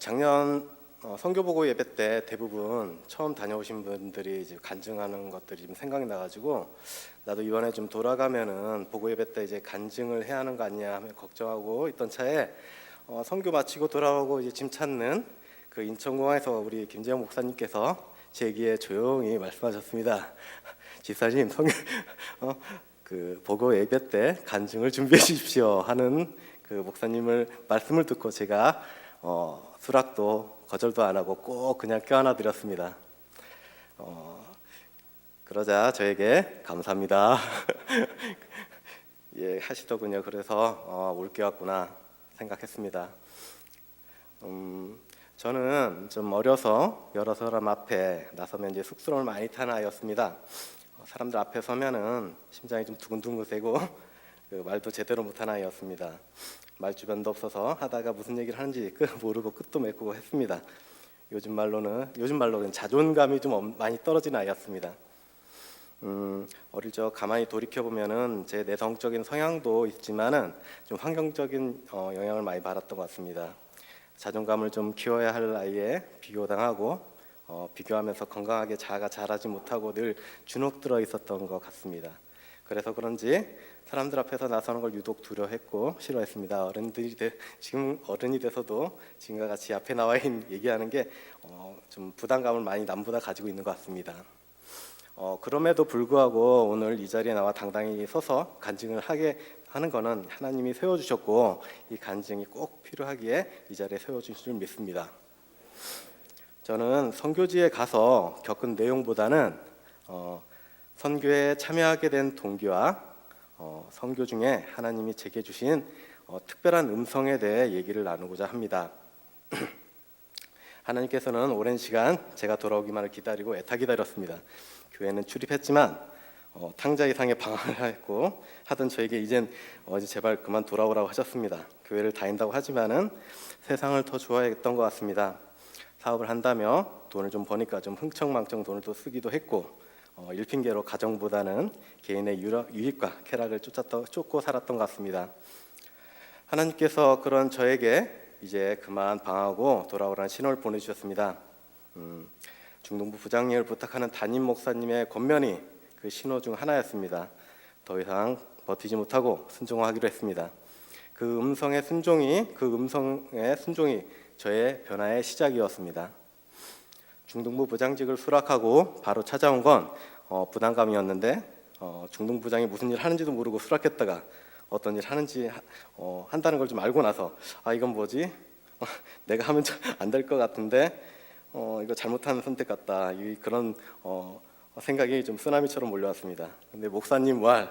작년 선교보고 예배 때 대부분 처음 다녀오신 분들이 이제 간증하는 것들이 좀 생각이 나가지고 나도 이번에 좀 돌아가면은 보고 예배 때 이제 간증을 해야 하는 거 아니냐 하며 걱정하고 있던 차에 선교 마치고 돌아오고 이제 짐 찾는 그 인천공항에서 우리 김재영 목사님께서 제기에 조용히 말씀하셨습니다. 집사님 그 보고 예배 때 간증을 준비해 주십시오 하는 그 목사님을 말씀을 듣고 제가 수락도 거절도 안 하고 꼭 그냥 껴안아 드렸습니다. 그러자 저에게 감사합니다 예 하시더군요. 그래서 올게 왔구나 생각했습니다. 저는 좀 어려서 여러 사람 앞에 나서면 이제 쑥스러움을 많이 타는 아이였습니다. 사람들 앞에 서면은 심장이 좀 두근두근 그 말도 제대로 못하는 아이였습니다. 말 주변도 없어서 하다가 무슨 얘기를 하는지 모르고 끝도 맺고 했습니다. 요즘 말로는 자존감이 좀 많이 떨어진 아이였습니다. 어릴 적 가만히 돌이켜 보면은 제 내성적인 성향도 있지만은 좀 환경적인 영향을 많이 받았던 것 같습니다. 자존감을 좀 키워야 할 나이에 비교당하고 비교하면서 건강하게 자아가 자라지 못하고 늘 주눅들어 있었던 것 같습니다. 그래서 그런지 사람들 앞에서 나서는 걸 유독 두려워했고 싫어했습니다. 지금 어른이 돼서도 지금과 같이 앞에 나와 얘기하는 게 좀 부담감을 많이 남보다 가지고 있는 것 같습니다. 그럼에도 불구하고 오늘 이 자리에 나와 당당히 서서 간증을 하게 하는 것은 하나님이 세워주셨고 이 간증이 꼭 필요하기에 이 자리에 세워주신 줄 믿습니다. 저는 선교지에 가서 겪은 내용보다는 선교에 참여하게 된 동기와 선교 중에 하나님이 제게 주신 특별한 음성에 대해 얘기를 나누고자 합니다. 하나님께서는 오랜 시간 제가 돌아오기만을 기다리고 애타 기다렸습니다. 교회는 출입했지만 탕자 이상의 방황을 했고 하던 저에게 이제 제발 그만 돌아오라고 하셨습니다. 교회를 다닌다고 하지만은 세상을 더 좋아했던 것 같습니다. 사업을 한다며 돈을 좀 버니까 좀 흥청망청 돈을 또 쓰기도 했고 일핑계로 가정보다는 개인의 유익과 쾌락을 쫓고 살았던 것 같습니다. 하나님께서 그런 저에게 이제 그만 방황하고 돌아오라는 신호를 보내주셨습니다. 중동부 부장님을 부탁하는 담임 목사님의 권면이 그 신호 중 하나였습니다. 더 이상 버티지 못하고 순종하기로 했습니다. 그 음성의 순종이 저의 변화의 시작이었습니다. 중동부 부장직을 수락하고 바로 찾아온 건 부담감이었는데 중동부장이 무슨 일 하는지도 모르고 수락했다가 어떤 일 하는지 한다는 걸 좀 알고 나서 이건 뭐지? 내가 하면 안 될 것 같은데 이거 잘못한 선택 같다. 그런 생각이 좀 쓰나미처럼 몰려왔습니다. 근데 목사님 말,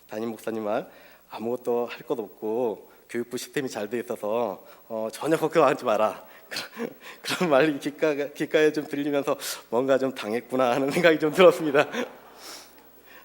담임 목사님 말 아무것도 할 것 없고 교육부 시스템이 잘 돼 있어서 전혀 걱정하지 마라. 그런 말이 귓가에 좀 들리면서 뭔가 좀 당했구나 하는 생각이 좀 들었습니다.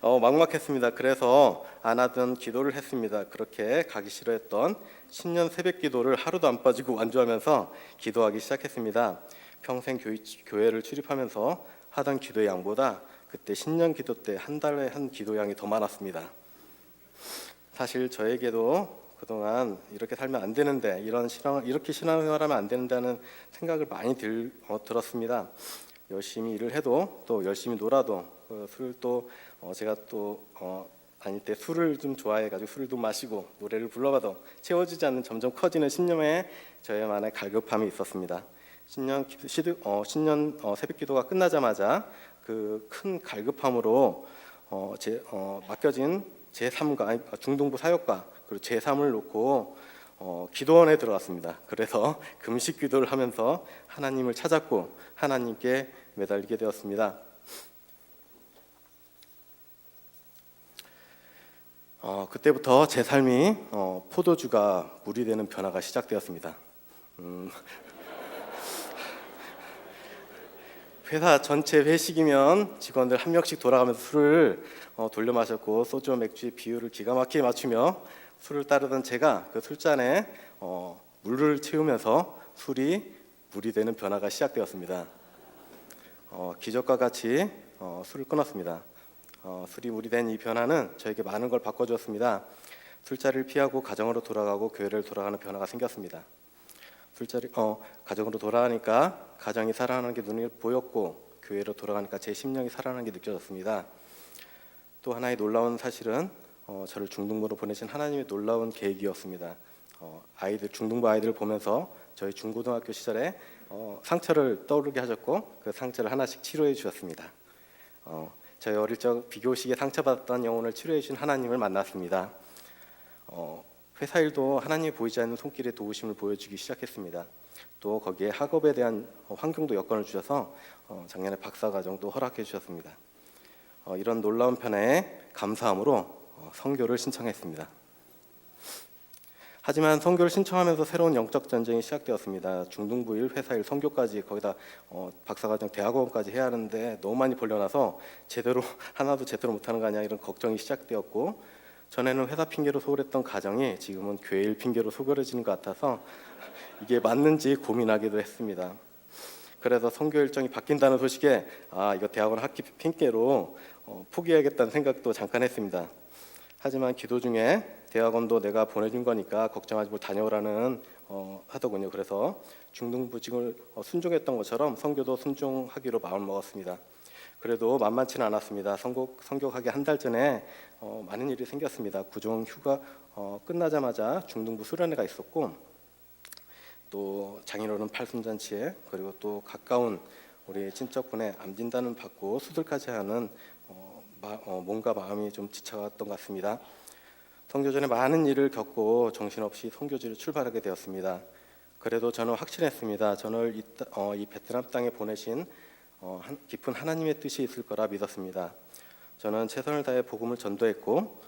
막막했습니다. 그래서 안 하던 기도를 했습니다. 그렇게 가기 싫어했던 신년 새벽 기도를 하루도 안 빠지고 완주하면서 기도하기 시작했습니다. 평생 교회를 출입하면서 하던 기도의 양보다 그때 신년 기도 때 한 달에 한 기도 양이 더 많았습니다. 사실 저에게도 그동안 이렇게 살면 안 되는데 이렇게 신앙생활하면 안 된다는 생각을 많이 들었습니다. 열심히 일을 해도 또 열심히 놀아도 술을 또 제가 또 다닐 때 술을 좀 좋아해가지고 술도 마시고 노래를 불러봐도 채워지지 않는 점점 커지는 신념에 저희만의 갈급함이 있었습니다. 신년 새벽 기도가 끝나자마자 그 큰 갈급함으로 맡겨진 제3과 중동부 사역과 그리고 제3을 놓고 기도원에 들어갔습니다. 그래서 금식 기도를 하면서 하나님을 찾았고 하나님께 매달리게 되었습니다. 그때부터 제 삶이 포도주가 물이 되는 변화가 시작되었습니다. 회사 전체 회식이면 직원들 한 명씩 돌아가면서 술을 돌려 마셨고 소주와 맥주의 비율을 기가 막히게 맞추며 술을 따르던 제가 그 술잔에 물을 채우면서 술이 물이 되는 변화가 시작되었습니다. 기적과 같이 술을 끊었습니다. 술이 물이 된 이 변화는 저에게 많은 걸 바꿔주었습니다. 술자리를 피하고 가정으로 돌아가고 교회를 돌아가는 변화가 생겼습니다. 술자리 가정으로 돌아가니까 가정이 살아나는 게 눈에 보였고 교회로 돌아가니까 제 심령이 살아나는 게 느껴졌습니다. 또 하나의 놀라운 사실은 저를 중등부로 보내신 하나님의 놀라운 계획이었습니다. 아이들 중등부 아이들을 보면서 저희 중고등학교 시절에 상처를 떠오르게 하셨고 그 상처를 하나씩 치료해 주셨습니다. 저희 어릴 적 비교식에 상처받았던 영혼을 치료해 주신 하나님을 만났습니다. 회사 일도 하나님이 보이지 않는 손길의 도우심을 보여주기 시작했습니다. 또 거기에 학업에 대한 환경도 여건을 주셔서 작년에 박사과정도 허락해 주셨습니다. 이런 놀라운 편에 감사함으로 선교를 신청했습니다. 하지만 선교를 신청하면서 새로운 영적 전쟁이 시작되었습니다. 중등부일, 회사일, 선교까지 거기다 박사과정, 대학원까지 해야 하는데 너무 많이 벌려놔서 하나도 제대로 못하는 거 아니야 이런 걱정이 시작되었고 전에는 회사 핑계로 소홀했던 가정이 지금은 교회일 핑계로 소홀해지는 것 같아서 이게 맞는지 고민하기도 했습니다. 그래서 선교 일정이 바뀐다는 소식에 이거 대학원 학기 핑계로 포기해야겠다는 생각도 잠깐 했습니다. 하지만 기도 중에 대학원도 내가 보내준 거니까 걱정하지 말고 다녀오라는 하더군요. 그래서 중등부직을 순종했던 것처럼 선교도 순종하기로 마음을 먹었습니다. 그래도 만만치는 않았습니다. 선교하기 한 달 전에 많은 일이 생겼습니다. 구종 휴가 끝나자마자 중등부 수련회가 있었고 또 장인어른 팔순잔치에 그리고 또 가까운 우리 친척분의 암 진단을 받고 수술까지 하는 몸과 마음이 좀 지쳐갔던 것 같습니다. 선교 전에 많은 일을 겪고 정신없이 선교지를 출발하게 되었습니다. 그래도 저는 확신했습니다. 저를 이 베트남 땅에 보내신 깊은 하나님의 뜻이 있을 거라 믿었습니다. 저는 최선을 다해 복음을 전도했고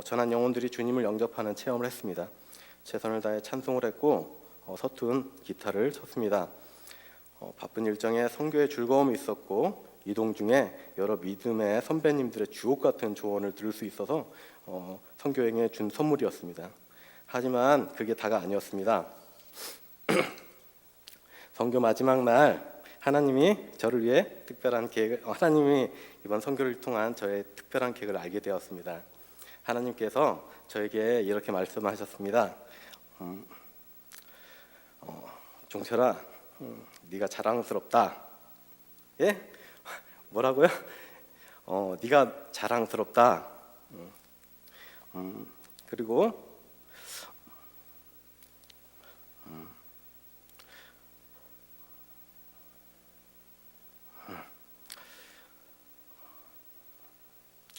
전한 영혼들이 주님을 영접하는 체험을 했습니다. 최선을 다해 찬송을 했고 서툰 기타를 쳤습니다. 바쁜 일정에 선교의 즐거움이 있었고 이동 중에 여러 믿음의 선배님들의 주옥 같은 조언을 들을 수 있어서 선교행에 준 선물이었습니다. 하지만 그게 다가 아니었습니다. 선교 마지막 날 하나님이 저를 위해 특별한 계획을 하나님이 이번 선교를 통한 저의 특별한 계획을 알게 되었습니다. 하나님께서 저에게 이렇게 말씀하셨습니다. 종철아, 네가 자랑스럽다. 예? 뭐라고요? 네가 자랑스럽다. 그리고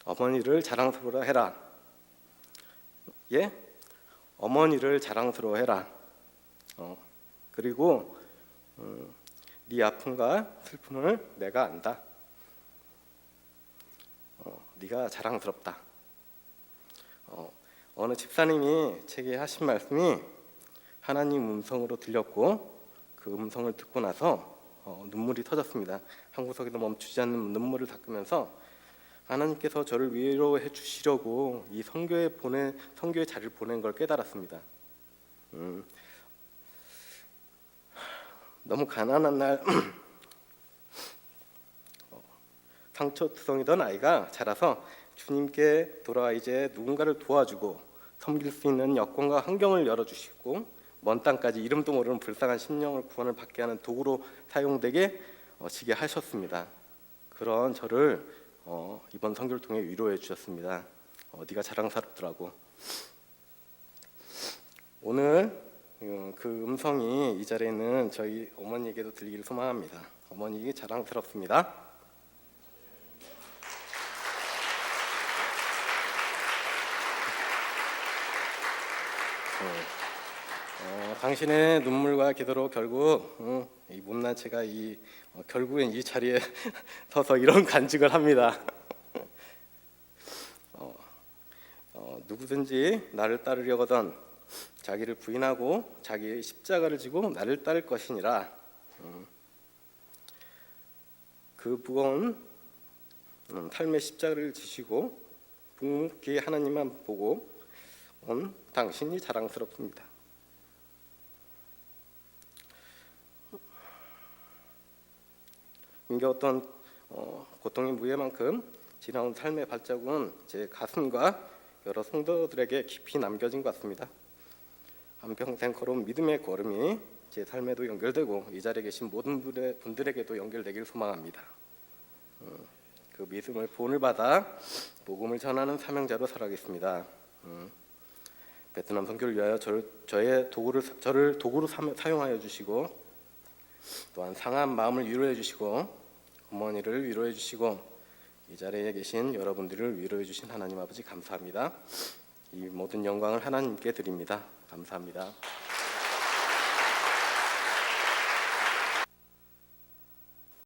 어머니를 자랑스러워 해라. 예? 어머니를 자랑스러워 해라. 그리고 네 아픔과 슬픔을 내가 안다. 네가 자랑스럽다. 어느 집사님이 제게 하신 말씀이 하나님 음성으로 들렸고 그 음성을 듣고 나서 눈물이 터졌습니다. 한 구석에도 멈추지 않는 눈물을 닦으면서 하나님께서 저를 위로해 주시려고 이 선교의 자리를 보낸 걸 깨달았습니다. 너무 가난한 날 상처투성이던 아이가 자라서 주님께 돌아와 이제 누군가를 도와주고 섬길 수 있는 여건과 환경을 열어주시고 먼 땅까지 이름도 모르는 불쌍한 심령을 구원을 받게 하는 도구로 사용되게 지게 하셨습니다. 그런 저를 이번 선교를 통해 위로해 주셨습니다. 네가 자랑스럽더라고. 오늘 그 음성이 이 자리에 있는 저희 어머니에게도 들리기를 소망합니다. 어머니 자랑스럽습니다. 당신의 눈물과 기도로 결국 이 못난 채가 결국엔 이 자리에 서서 이런 간증을 합니다. 누구든지 나를 따르려거든 자기를 부인하고 자기의 십자가를 지고 나를 따를 것이니라. 그 무거운 삶의 십자가를 지시고 묵묵히 하나님만 보고 온 당신이 자랑스럽습니다. 이게 어떤 고통의 무게만큼 지나온 삶의 발자국은 제 가슴과 여러 성도들에게 깊이 남겨진 것 같습니다. 한평생 걸어온 믿음의 걸음이 제 삶에도 연결되고 이 자리에 계신 모든 분들에게도 연결되길 소망합니다. 그 믿음의 본을 받아 복음을 전하는 사명자로 살아가겠습니다. 베트남 선교를 위하여 저를 도구로 사용하여 주시고, 또한 상한 마음을 위로해 주시고, 어머니를 위로해 주시고, 이 자리에 계신 여러분들을 위로해 주신 하나님 아버지 감사합니다. 이 모든 영광을 하나님께 드립니다. 감사합니다.